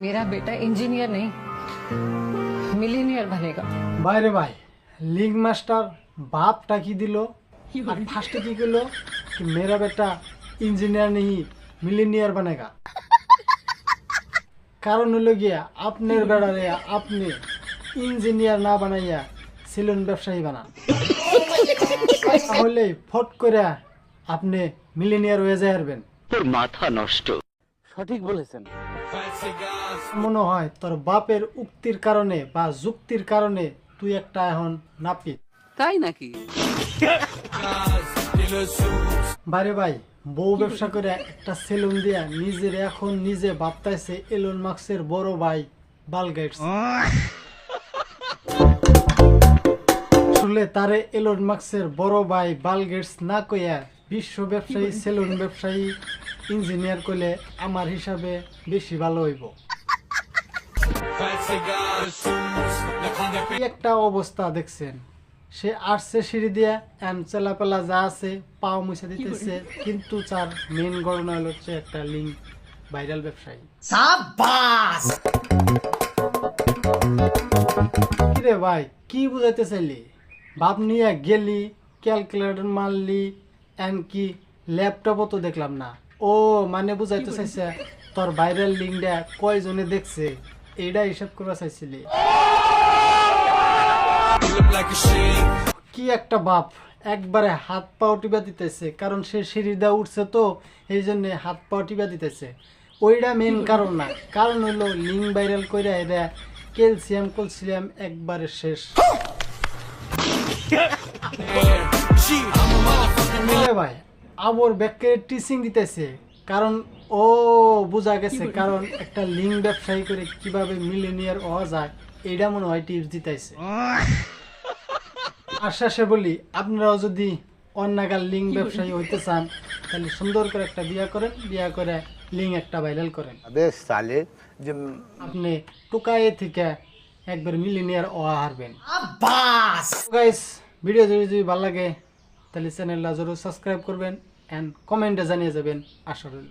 मेरा बेटा इंजीनियर नहीं मिलीनियर बनेगा। বাইরে ভাই লিগ মাস্টার বাপটা কি দিল আর ফার্স্টে কি করলো कि मेरा बेटा इंजीनियर नहीं मिलीनियर बनेगा। কারণ হলো গিয়া আপনার বেড়ারে আপনি ইঞ্জিনিয়ার না বানাইয়া সেলুন ব্যবসায়ী বানান, তাহলে ফট করে আপনি মিলিনিয়ার হয়ে যাবেন। তোর মাথা নষ্ট। সঠিক বলেছেন। মনে হয় তোর বাপের উক্তির কারণে বা যুক্তির কারণে তুই একটা এখন নাপিত। তাই নাকি? বাইরে ভাই বউ ব্যবসা করে একটা সেলুন দিয়া নিজের এখন নিজে ভাবতাইছে এলন মাস্কের বড় ভাই বিল গেটস। আসলে তারে এলন মাস্কের বড় ভাই বিল গেটস না কইয়া বিশ্ব ব্যবসায়ী সেলুন ব্যবসায়ী ইঞ্জিনিয়ার কইলে আমার হিসাবে বেশি ভালো হইব। কি একটা অবস্থা দেখছেন, সে আসছে সিঁড়ি দিয়া চেলাপেলা যা আছে পাও মুছে দিতেছে, কিন্তু তার মেন ঘটনা হচ্ছে একটা লিঙ্ক ভাইরাল ব্যবসায়ী। কিরে ভাই কি বুঝাইতে চাইলি? ভাব নিয়ে গেলি, ক্যালকুলেটর মারলি, এমনকি ল্যাপটপও তো দেখলাম না। ও মানে বুঝাইতে চাইছে তোর ভাইরাল লিঙ্কটা কয়জনে দেখছে এইটা হিসাব করা চাইছিলি। কি একটা বাপ একবারে হাত পাও টিপা দিতেছে, কারণ সে সিঁড়ি দিয়ে উঠছে তো এই জন্য হাত পাও টিপা দিতেছে। ওইটা মেন কারণ না, কারণ হইলো লিঙ্ক ভাইরাল করে এরা ক্যালসিয়াম একবারে শেষ। ভাই আবর ব্যাগকে টিচিং দিতেছে, কারণ ও বোঝা গেছে, কারণ একটা লিঙ্ক ব্যবসায়ী করে কিভাবে মিলিনিয়ার হওয়া যায় এইটা মনে হয় টিপস দিতেছে। আশ্বাসে বলি আপনারাও যদি অন্যাগার লিঙ্ক ব্যবসায়ী হইতে চান তাহলে সুন্দর করে একটা বিয়া করেন, বিয়া করে লিঙ্ক একটা ভাইরাল করেন। আপনি টুকায়ে থেকে একবার মিলিনিয়ার হওয়া হারবেন। গাইস ভিডিও যদি ভালো লাগে তাহলে চ্যানেলটা জরুর সাবস্ক্রাইব করবেন এন্ড কমেন্টে জানিয়ে যাবেন। আশা রইল।